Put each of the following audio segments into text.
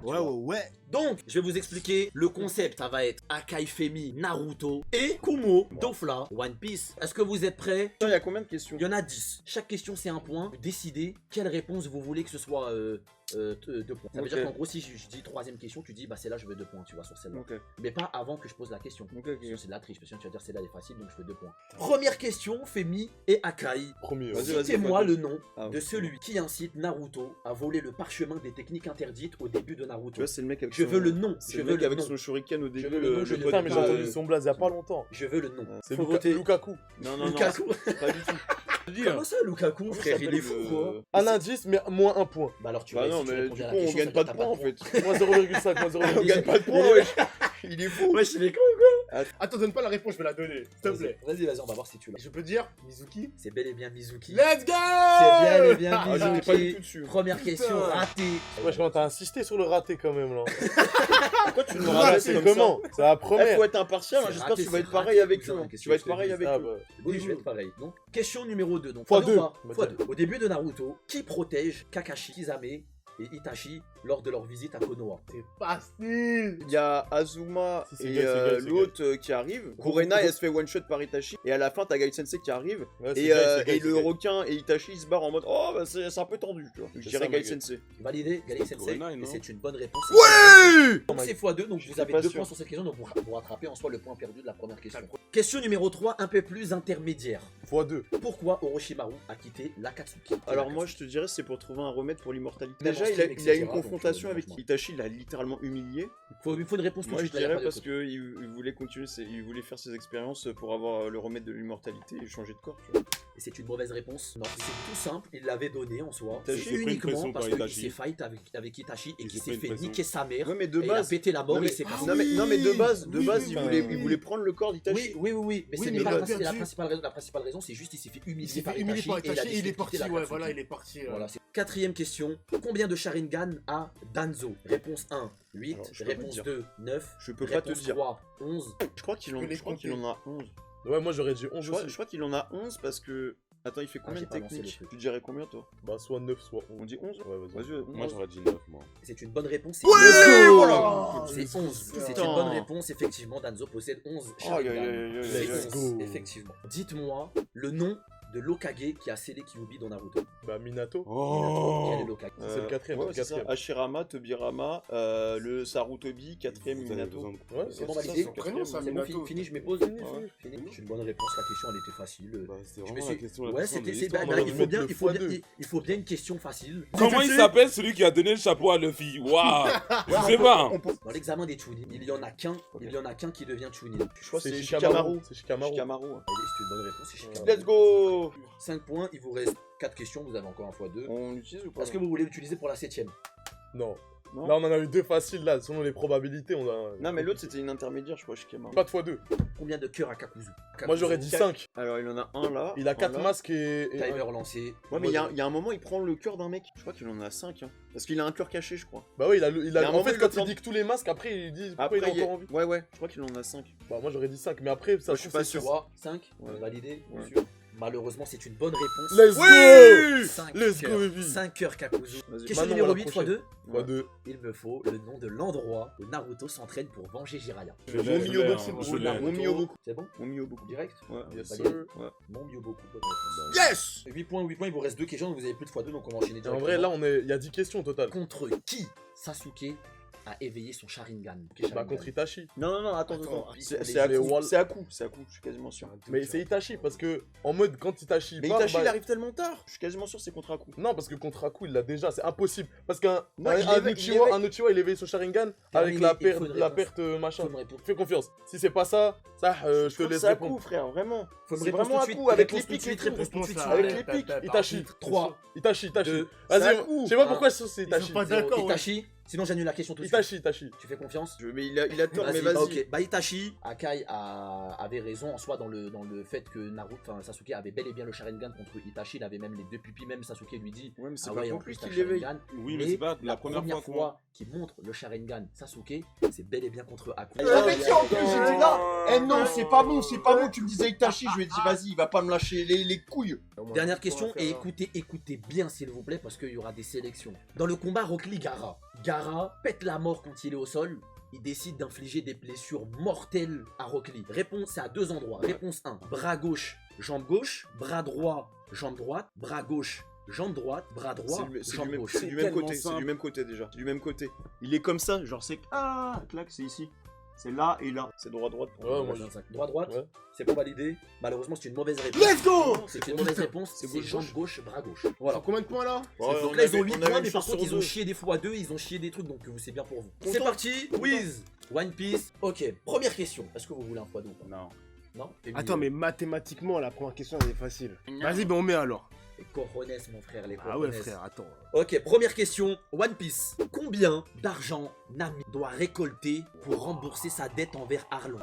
Ouais, ouais, ouais. Donc, je vais vous expliquer le concept. Ça va être Akai Femi, Naruto et Kumo, Dofla, One Piece. Est-ce que vous êtes prêts? Il y a combien de questions? Il y en a 10. Chaque question, c'est un point. Vous décidez quelle réponse vous voulez que ce soit 2 points. Ça veut dire qu'en gros, si je dis troisième question, tu dis bah celle-là, je veux 2 points, tu vois, sur celle-là. Mais pas avant que je pose la question. C'est de la triche, parce que tu vas dire celle-là, elle est facile, donc je fais 2 points. Première question, Femi et Akai. Premier. Citez-moi le nom de celui qui incite Naruto à voler le parchemin des techniques interdites au début de Naruto. Tu vois, c'est le mec avec Je veux le nom. C'est le mec avec son shuriken au début. Putain, mais j'ai entendu son blaze il y a pas longtemps. Je veux le nom. C'est Faut voter. Lukaku. Non, Lukaku. pas du tout. Comment ça, Lukaku, frère? Il est fou, quoi. Un indice, mais moins 1 point. Bah alors tu Bah vas non, essayer mais de du répondre coup, à la on question, gagne ça pas veut de dire points en t'as fait. Moins 0,5, moins On 0,5. gagne pas de points, wesh. Il est fou. Wesh, il est con. Attends, donne pas la réponse, je vais la donner. S'il te plaît. Vas-y, on va voir si tu l'as. Je peux dire Mizuki? C'est bel et bien Mizuki. Let's go! C'est bien et bien Ah, j'étais pas du Mizuki. tout dessus. Première question ratée. Wesh, comment t'as insisté sur le raté quand même là. Pourquoi tu me Ah, rabattes c'est comme comment? C'est la ça? première. Faut être impartial, C'est j'espère que raté, tu vas c'est être pareil raté, avec putain, eux. qu'est-ce Tu vas que être je pareil te avec Ah eux. bah. Oui, je vais être pareil. Donc, question numéro 2. Donc, Fois deux. 2. Fois 2. Au début de Naruto, qui protège Kakashi, Kisame et Itachi lors de leur visite à Konoha? C'est facile! Il y a Azuma Si, c'est et gay, c'est gay, c'est l'autre qui arrive. Kurena, elle se fait one shot par Itachi. Et à la fin, t'as Gai Sensei qui arrive. Ouais, c'est Et, gay, c'est gay, et c'est le gay. requin et Itachi ils se barrent en mode oh bah c'est un peu tendu, tu vois. Je dirais ça, Gai ma gueule. Sensei. Validé, Gali Sensei. Kurena, Et non c'est une bonne réponse. Ouais! Donc, c'est x2, donc vous avez pas 2 sûr. points sur cette question, donc vous rattrapez en soi le point perdu de la première question. Question numéro 3, un peu plus intermédiaire. Fois 2. Pourquoi Orochimaru a quitté l'Akatsuki? Alors moi je te dirais c'est pour trouver un remède pour l'immortalité. Même Déjà en il a stream, etc., une donc, confrontation avec franchement. Itachi, il l'a littéralement humilié. Il faut une réponse tout de Moi je suite. là, y a dirais pas de parce truc. qu'il voulait continuer, il voulait faire ses expériences pour avoir le remède de l'immortalité et changer de corps, tu vois. Et c'est une mauvaise réponse. Non, c'est tout simple, il l'avait donné en soi. Itachi, C'est il s'est pris une uniquement pression parce par qu'il Itachi. s'est fight avec Itachi et Il qu'il s'est s'est pris fait une pression. niquer sa mère. Ouais mais de Et il a base. pété la mort Non, et mais- il s'est passé. Non mais de base, oui, il voulait prendre le corps d'Itachi. Oui. Mais Oui, ce mais n'est pas il a la perdu. principale raison. La principale raison, c'est juste qu'il s'est fait Il humilier s'est par fait humilier par Itachi et Itachi et il décidé est de parti, quitter ouais, l'Akatsuki. voilà, il est parti. Voilà, c'est quatrième question. Combien de Sharingan a Danzo? Réponse 1, 8. Alors, je peux pas te Réponse dire. 2, 9. Je peux pas te Réponse dire. 3, 11. Je crois qu'il peux les en a 11. Ouais, moi j'aurais dit 11 Je aussi. crois qu'il en a 11 parce que... Attends, il fait combien j'ai de pas lancé techniques? le truc. Tu dirais combien toi? Bah, soit 9, soit 11. On dit 11? Ouais, vas-y. Vas-y, Moi 11. j'aurais dit 9, moi. C'est une bonne réponse. Ouais, c'est voilà. C'est 11. C'est Putain. une bonne réponse. Effectivement, Danzo possède 11 Sharingan. Aïe, aïe, aïe, aïe, C'est aïe, let's 11, go. effectivement. Dites-moi le nom de l'Okage qui a scellé Kyuubi dans Naruto. Bah, Minato. Oh Quel est l'Okage? C'est le quatrième, Ouais, c'est le c'est ça. quatrième. Hashirama, Tobirama, le Sarutobi, 4ème Vous avez Minato. besoin de- Ouais, C'est bon, Ça, validé. son prénom, ça, C'est bon, Minato. fini, je me pose. Ouais. Fini. C'est une bonne réponse. La question, elle était facile. Bah, c'est Je me vraiment suis- la question la Ouais, plus simple de c'était. l'histoire. On aurait dû mettre le x2. Il faut bien une question facile. Comment il s'appelle celui qui a donné le chapeau à Luffy? Waouh! Je sais pas. Dans l'examen des Chunin, il y en a qu'un qui devient Chunin. Je crois que c'est Shikamaru. Shikamaru. C'est Shikamaru. Shikamaru. Allez, c'est une bonne réponse, c'est Shikamaru. Let's go! 5 points, il vous reste 4 questions, vous avez encore un fois 2. On l'utilise ou pas? Est-ce que vous voulez l'utiliser pour la 7ème? Non. Non. Là, on en a eu 2 faciles là. Selon les probabilités, on a. Non, mais l'autre c'était une intermédiaire, je crois, Shikamaru. Pas de x2. Combien de cœurs à Kakuzu? Moi, j'aurais dit 5. Alors, il en a un là. Il a un 4 là. masques et. Timer lancé. Ouais, mais il y a un moment, il prend le cœur d'un mec. Je crois qu'il en a 5. Hein. Parce qu'il a un cœur caché, je crois. Bah oui, il a, y a un en moment, fait, il quand le il plante. dit que tous les masques, après, il dit pourquoi Après, il est encore en vie. Ouais, je crois qu'il en a 5. Bah, moi, j'aurais dit 5. Mais après, ça Moi, je suis pas sûr. 3, 5, Ouais. validé, Ouais. sûr. Malheureusement, c'est une bonne réponse. Let's Oui go! 5 Let's go, baby! 5 cœurs Kakuzu. Vas-y. Question Maintenant, numéro la 8 x prochaine. 2. Fois 2. Il me faut le nom de l'endroit où Naruto s'entraîne pour venger Jiraiya. Je Mon l'ai, Miyoboku. je l'ai, Mon je l'ai. Naruto. Miyoboku. C'est bon? Mon Miyoboku. Direct? Ouais. Yes, Validé. sir. Ouais. Mon Miyoboku. bonne réponse. Yes! 8 points, il vous reste 2 questions, donc vous avez plus de x2, donc on va enchaîner Et directement. en vrai, là, il y a 10 questions au total. Contre qui Sasuke a éveillé son Sharingan? Bah, contre Itachi. Non, attends. C'est C'est les Aku. Wall- C'est Aku, je suis quasiment sûr. Mais c'est Itachi parce que, en mode, quand Itachi Mais part, Itachi, bah- il arrive tellement tard. Je suis quasiment sûr que c'est contre Aku. Non, parce que contre Aku, il l'a déjà, c'est impossible. Parce qu'un Non, un, il un éveille- Uchiwa, un Uchiwa, il éveille son Sharingan avec la il faut perte, une la réponse. perte machin. Faut une réponse. Fais confiance. Si c'est pas ça, je te crois que laisse c'est Aku, répondre. frère, vraiment. Faut me C'est répondre vraiment tout de suite, Aku avec réponse les tout de pics et suite, tout. réponse tout de suite. Avec les pics, Itachi. 3. Itachi. Deux. Vas-y, C'est Aku. je sais pas Un. pourquoi c'est Ils Itachi. sont pas d'accord, ouais. Itachi. Sinon, j'annule la question tout de suite. Itachi. Tu fais confiance? Mais il a tort, mais Bah, vas-y. ok. Bah, Itachi, Akai avait raison en soi dans le fait que Sasuke avait bel et bien le Sharingan contre Itachi. Il avait même les 2 pupilles. Même Sasuke lui dit Ouais, mais c'est ah pas ouais, en pour plus lui t'as qu'il le l'éveille. Sharingan. Oui, mais c'est pas la première fois qu'il montre le Sharingan Sasuke, c'est bel et bien contre Aku. Avec qui en plus j'étais là? Eh non, c'est pas bon, tu me disais Itachi, je lui ai dit vas-y, il va pas me lâcher les couilles. Dernière question, et écoutez bien s'il vous plaît, parce qu'il y aura des sélections. Dans le combat Rock Lee Gara, Gara pète la mort quand il est au sol. Il décide d'infliger des blessures mortelles à Rock Lee. Réponse, c'est à 2 endroits. Réponse 1, bras gauche, jambe gauche, bras droit, jambe droite, bras gauche, jambe droite, bras droit, jambe gauche. C'est du même côté, c'est du même côté déjà. C'est du même côté. Il est comme ça, genre c'est... Ah, clac, c'est ici. C'est là et là. C'est droit-droite. Ouais, moi, Droite, Ouais. c'est pas validé. Malheureusement, c'est une mauvaise réponse. Let's go! C'est une mauvaise réponse, c'est gauche, jambe gauche, bras gauche. Voilà. Voilà. Combien de points là? Donc là, ils ont 8 points, mais par contre, ils ont chié des fois 2, ils ont chié des trucs, donc c'est bien pour vous. C'est parti, quiz One Piece. Ok, première question. Est-ce que vous voulez un x2 ou pas? Non. Non. Attends, mais mathématiquement, la première question elle est facile. Vas-y, ben on met alors. Les cojones, mon frère, les cojones. Ah ouais, frère, attends. Ok, première question. One Piece. Combien d'argent Nami doit récolter pour rembourser sa dette envers Arlong?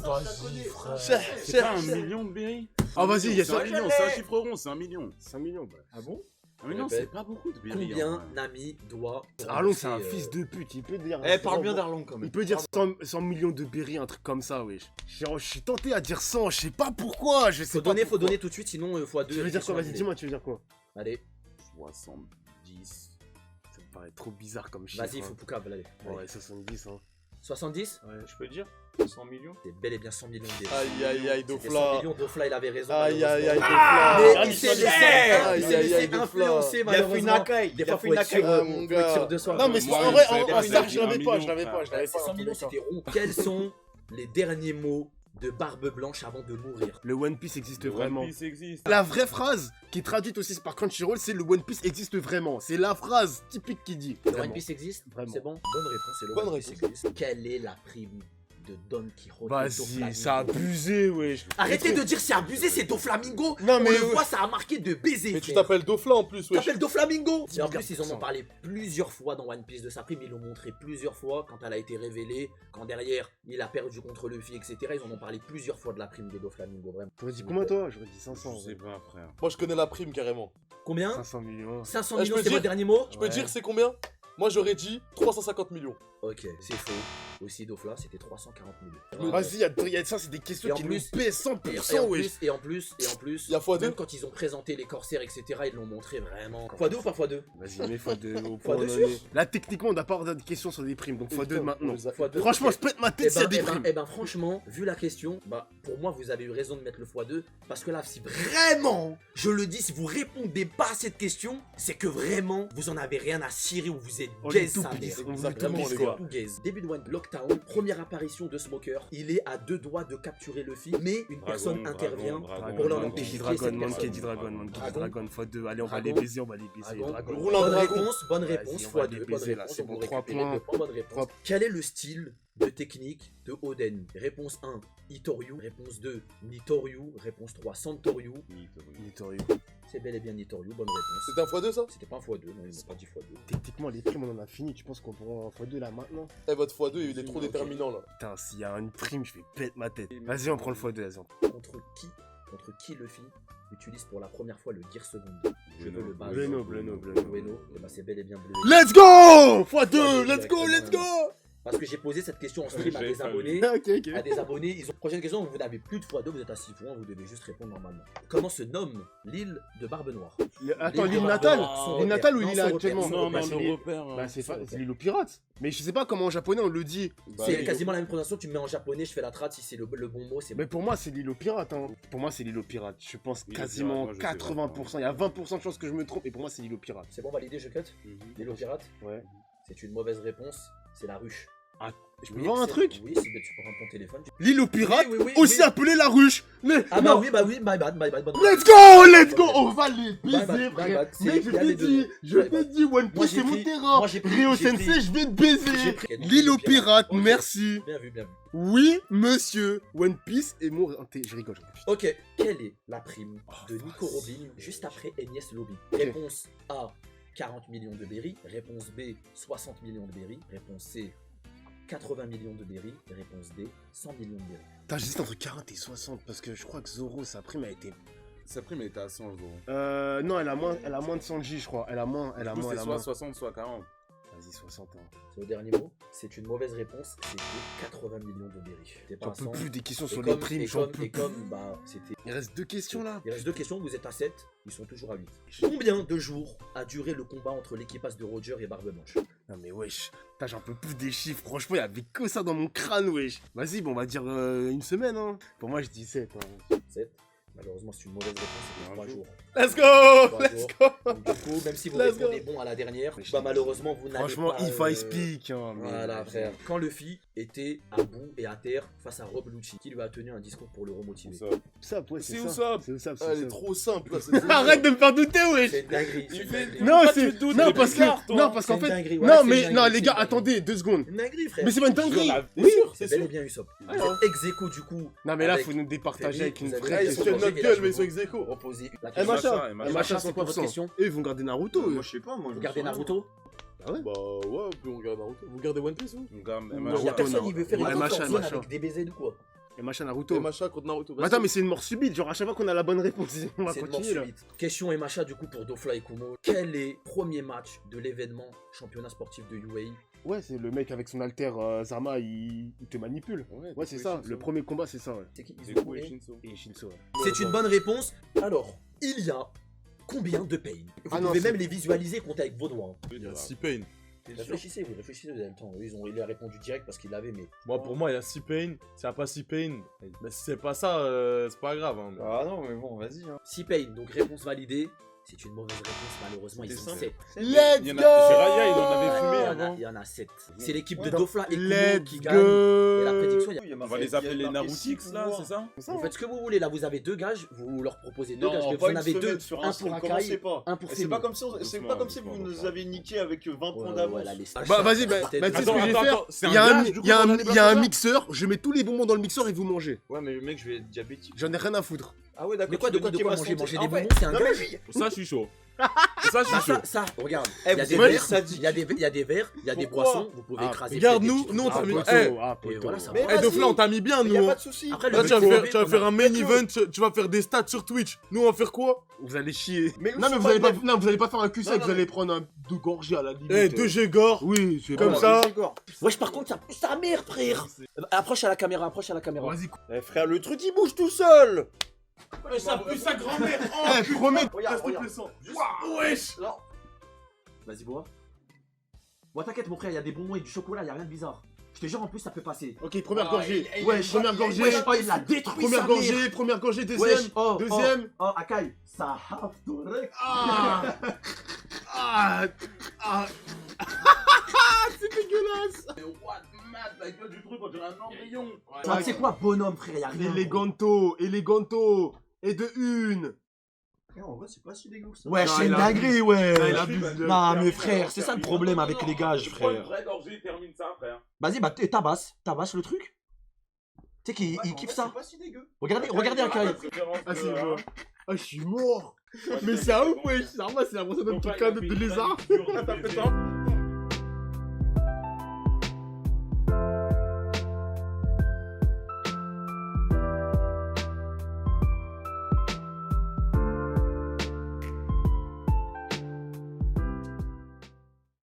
Vas-y, frère. C'est pas 1 million de berry? Ah, vas-y, il y a C'est un ça. million, c'est un chiffre rond, c'est 1 million. 5 millions, bah. Ah bon? Ah mais non, Eh ben, c'est pas beaucoup de berry. Combien Nami doit Arlong, c'est un rembourser, fils de pute, il peut dire. Eh, parle bien d'Arlong quand même. Il peut dire 100 millions de berry, un truc comme ça, wesh. Je suis tenté à dire 100, je sais pas pourquoi, je sais Faut pas. donner, pourquoi. tout de suite, sinon x2. Tu veux dire quoi? Vas-y, dis-moi, tu veux dire quoi? Allez, 70. Ça me paraît trop bizarre comme chiffre. vas-y, hein. faut Poucave, allez. Ouais, 70, hein. 70? Ouais. Je peux dire 100 millions. C'est bel et bien 100 millions de Aïe, aïe, aïe, C'était 100 Dofla. millions, Dofla, il avait raison. Aïe, aïe, aïe, malheureusement. Dofla. Mais il s'est Aïe, laissé, aïe, il s'est aïe, laissé aïe, Dofla. influencer, Il a fait une malheureusement. accueil. Des Il a fois, fait faut une être sûr, accueil. faut être sûr de soi. Non, mais Moi, en vrai, je savais pas, Star, c'est je l'avais un pas, million, je l'avais pas. frère. 100 millions, c'était rond. Quels sont les derniers mots de Barbe Blanche avant de mourir? Le One Piece existe Le vraiment. One Piece existe. La vraie phrase qui est traduite aussi par Crunchyroll, c'est le One Piece existe vraiment. C'est la phrase typique qui dit. Le Vraiment. One Piece existe? Vraiment. C'est bon? Bonne réponse, c'est le Bonne One Piece réponse. existe. Quelle est la prime de Don Quijote? Vas-y, Doflamingo? c'est abusé, wesh. Arrêtez de dire c'est abusé, c'est Doflamingo. Non, mais On le voit, ça a marqué de baiser. Mais tu frère. t'appelles Dofla en plus, Tu wesh. t'appelles Doflamingo. Et en Regarde plus, ils en ça. ont parlé plusieurs fois dans One Piece de sa prime. Ils l'ont montré plusieurs fois quand elle a été révélée. Quand derrière, il a perdu contre Luffy, etc. Ils en ont parlé plusieurs fois de la prime de Doflamingo, vraiment. T'aurais dit combien toi? J'aurais dit 500. Je sais pas, frère. Moi, je connais la prime carrément. Combien? 500 millions. 500 je millions, peux c'est dire- votre dernier mot? Je peux Ouais. dire c'est combien? Moi, j'aurais dit 350 millions. Ok, c'est faux. Aussi, Dofla, c'était 340 millions. Vas-y, ça, c'est des Et questions en qui nous plus- paient Et 100%, en wesh. plus, et en plus, Il y a x2? même quand ils ont présenté les corsaires, etc., ils l'ont montré vraiment. x2 ou pas x2? Vas-y, mets x2 au Fois point où deux on en sûr. est. Là, techniquement, on n'a pas ordre de questions sur des primes, donc x2 maintenant. x2. Franchement, ok. je pète ma tête s'il y a des primes. Eh ben, franchement, vu la question, bah, pour moi, vous avez eu raison de mettre le x2. Parce que là, si vraiment, je le dis, si vous répondez pas à cette question, c'est que vraiment, vous en avez rien à cirer ou vous êtes On est gaze tout sa mère. pisse, on Vraiment, est tout c'est pisse, quoi. tout gaze. Début de One Lockdown, première apparition de Smoker. Il est à 2 doigts de capturer Luffy, mais une personne intervient. Pour leur empêcher. Monkey Dragon, Qui est Monkey cette D Dragon, Monkey D Dragon. Dragon x2. Allez, on va Dragon. les baiser, on va les baiser. Dragon. Dragon. Roule un Bonne dragon. réponse, bonne Vas-y, réponse, on va x2, les bonne baiser, là, réponse, c'est donc bon, vous 3 récupérez points. 2 points, bonne réponse. Trois. Quel est le style de technique de Oden? Réponse 1, Itoryu. Réponse 2, Nitoryu. Réponse 3, Santoryu. Nitoryu. C'est bel et bien Nitoryu, bonne réponse. C'était un x2 ça? C'était pas un x2, non, ils n'ont pas dit x2. Techniquement, les primes, on en a fini. Tu penses qu'on pourra en x2 là maintenant? Eh, votre x2, il est trop Ok. déterminant là. Putain, s'il y a une prime, je vais pète ma tête. Vas-y, on prend le x2, vas-y. Contre qui Luffy utilise pour la première fois le Gear Second? Je veux le base. Bleno. Bueno, et bah c'est bel et bien Bleu. Let's go! x2, let's go, let's go! Parce que j'ai posé cette question en stream à J'avais des pas abonnés. Ok. À des abonnés, ils ont prochaine question, vous n'avez plus de x2, vous êtes à 6 points, vous devez juste répondre normalement. Comment se nomme l'île de Barbe Noire? Attends, L'île l'île de natale? Barbe Noire, L'île natale ou non, l'île son repère, actuellement? son Non, repère, non, c'est nos l'île- repères. Bah, c'est son pas- repère. c'est l'île aux pirates. Mais je sais pas comment en japonais on le dit. C'est quasiment la même prononciation, tu me mets en japonais, je fais la trad, si c'est le bon mot, c'est bon. Mais pour moi, c'est l'île aux pirates. Hein. Pour moi, c'est l'île aux pirates. Je pense L'île aux quasiment pirates, moi, je sais 80%. Il y a 20% de chances que je me trompe. Et pour moi, c'est l'île aux pirates. C'est bon, validé, je cut? L'île aux pirates? Ouais. C'est une mauvaise réponse, c'est la ruche. Je peux voir un truc? Oui, tu peux prendre ton téléphone. L'île aux pirates, Oui, oui, oui, aussi oui. appelée la ruche. Ah Non. bah oui, my bad, bonne Let's go, let's go. On va les Bye, baiser, bye, frère. bye, c'est- Mec, il y a les deux. je Bye, t'ai bye. dit, One Moi, Piece, j'ai c'est mon pris- terrain. moi, j'ai pris- Rio j'ai Sensei, pris- je vais te J'ai baiser. pris- L'île aux pirates, Ok. merci. Bien vu, bien vu. Oui, monsieur. One Piece et mon... Je rigole. Ok, quelle est la prime de Nico Robin juste après Enies Lobby? Réponse A, 40 millions de berry. Réponse B, 60 millions de berry. Réponse C, 80 millions de berry. Réponse D, 100 millions de berry. Putain, j'hésite entre 40 et 60 parce que je crois que Zoro, sa prime a été... Sa prime était à 100 euros. Non, elle a moins de 100 J, je crois. Elle a moins. C'est soit 60, soit 40. Vas-y, 60 ans. C'est le dernier mot. C'est une mauvaise réponse. C'était 80 millions de berry. T'es pas J'en à peux 100. plus des questions Et sur comme- les primes, et j'en comme- peux et plus. comme, bah, c'était. Il reste 2 questions là. Il reste 2 questions, vous êtes à 7, ils sont toujours à 8. Combien de jours a duré le combat entre l'équipage de Roger et Barbe Blanche? Non mais wesh, putain, j'en peux plus des chiffres, franchement il y avait que ça dans mon crâne wesh. Vas-y, bon on va dire une semaine hein. Pour moi je dis 7 hein. 7. Malheureusement, c'est une mauvaise réponse, c'était 3 jours. Let's go. 3 Let's jours. go. Donc, du coup, même si vous Let's répondez bon à la dernière, bah malheureusement, vous n'avez Franchement, pas... if I speak hein, mais- Voilà, frère. Quand Luffy était à bout et à terre face à Rob Lucci, qui lui a tenu un discours pour le remotiver. Ça, ouais, C'est Usopp. C'est Usopp, Ah, c'est elle est Usopp. trop simple là. c'est- Arrête de me faire douter wesh. C'est une dinguerie. C'est Il une fait- dinguerie. Non, Pourquoi c'est tu doutes, non t'es parce bizarre, que toi. non parce C'est qu'en une fait dinguerie, voilà, non c'est une mais dinguerie, non c'est les une gars dinguerie. attendez 2 secondes. Une dinguerie, frère. Mais c'est pas une dinguerie. Sûr, Oui. C'est bel et bien Usopp. Vous êtes ex-aequo du coup. Non mais là avec faut nous départager avec une Ferry, vous vraie avez- Ah, ils se question. tiennent notre Et là, gueule, je mais ils sont vais ex aequo. Reposer la Eh question. machin, Macha, eh, machin c'est quoi votre 100%. question Eux ils vont garder Naruto eux. Moi, je sais pas, moi. Vous gardez Naruto? Ah ouais. Bah ouais, puis on regarde Naruto. Vous regardez One Piece ou Mon gars, Il y a Naruto, personne qui non. veut faire Ouais, une machin, zone machin. avec des BZ ou quoi? Et machin Et Naruto. machin contre Naruto. Mais attends mais c'est une mort subite, genre à chaque fois qu'on a la bonne réponse, on va C'est une mort continuer là. subite. Question et Macha du coup pour Dofla et Kumo. Quel est le premier match de l'événement championnat sportif de UAE? Ouais, c'est le mec avec son alter Zama, il te manipule. Ouais, c'est ça, le premier combat c'est ça ouais. C'est qui? C'est Izuku cool, et- Shinso. Et Shinso ouais. C'est une bonne réponse. Alors, il y a combien de pain? Vous Ah non, pouvez c'est- même les visualiser, compter avec vos doigts. Il y a 6 pain. Réfléchissez, vous avez le temps. Eux, il a répondu direct parce qu'il l'avait, mais. Moi, pour moi, il y a 6 pain. S'il n'y a pas 6 pain, mais si c'est pas ça, c'est pas grave. Hein. Ah non, mais bon, vas-y. Hein. 6 pain, donc réponse validée. C'est une mauvaise réponse, malheureusement, ils C'était sont simple. 7. Let's Il y en go. a, Jiraya, il en avait fumé avant. Il y en a 7. C'est l'équipe de Ouais, Dofla et Kumo Let's qui gagne. Et la go. prédiction, il y a... On va les appeler les Narutix là, c'est ça? Vous faites ce que vous voulez, là vous avez 2 gages, vous leur proposez 2 gages, Non, vous pas en une avez 2, semaine sur un un pour stream, commencez Akai, pas. un pour C'est Femi. pas comme si, c'est pas comme si vous nous avez niqué avec 20 points d'avance. Bah vas-y, bah tu sais ce que je vais faire. c'est Il y a un, gage, du coup, il y a on un- a des il y a un blagues mixeur, je mets tous les bonbons dans le mixeur et vous mangez. Ouais, mais mec, je vais être diabétique. J'en ai rien à foutre. Ah ouais, d'accord. Mais quoi, tu de veux quoi, de niquer quoi ma manger santé. Manger Ah des ouais. bonbons, c'est un Non, mais gage. oui. Ça, je suis chaud. Ça, je suis chaud. Ça, regarde, Eh, il y a vous des êtes verres, sadiques. il y a des verres, il y a des Pourquoi boissons, vous pouvez Ah, écraser. regarde, peut-être des nous, petits nous, on trucs. t'a mis- Ah, eh, poto. Et voilà, ça Mais va. Eh, vas-y. Dofla, on t'a mis bien, Mais nous. y a hein. pas de soucis. Après, Là, le tu vas but, faire, tu vas faire un main event, tu vas faire des stats sur Twitch. Nous, on va faire quoi? Vous allez chier. Mais Non mais vous allez pas, non, vous allez pas faire un cul Non, sec, non, vous allez mais- prendre un 2 gorgées à la limite. Eh, 2 Gégor. Oui, c'est Comme bon. ça. Wesh, par contre, ça pousse ta mère, frère. Approche à la caméra, approche à la caméra. Vas-y. Eh frère, le truc il bouge tout seul. Ça pue sa grand-mère. Eh, promets. Regarde, regarde. Wesh. Vas-y, bois. Bon, t'inquiète, mon frère, il y a des bonbons et du chocolat, il y a rien de bizarre. Je te jure, en plus, ça peut passer. Ok, première gorgée. Wesh, Première gorgée. Wesh, oh, il l'a détruit. Première sa gorgée, mère. première gorgée, Wesh, deuxième. oh, Deuxième. Oh, Akai, ça have to wreck. Ah. Ah. Ah. C'est dégueulasse. What mad, la gueule du truc, on dirait un embryon. Tu sais quoi, bonhomme, frère, y a rien. Eleganto, eleganto. Et de une. En vrai, c'est pas si dégueu que ça. Ouais, Non, c'est il une a- dinguerie, ouais. Non, il abuse. Non, mais frère, c'est ça le problème avec les gages, Je prends une frère. vraie gorgée, termine ça, frère. Vas-y, bah, tabasse le truc. Tu sais qu'il il kiffe ça. C'est pas si dégueu. Regardez Akai. Ah, c'est bon. Ah, je suis mort. Mais c'est un ouf, wesh. C'est normal, c'est l'impression d'un petit cas de lézard. lézard.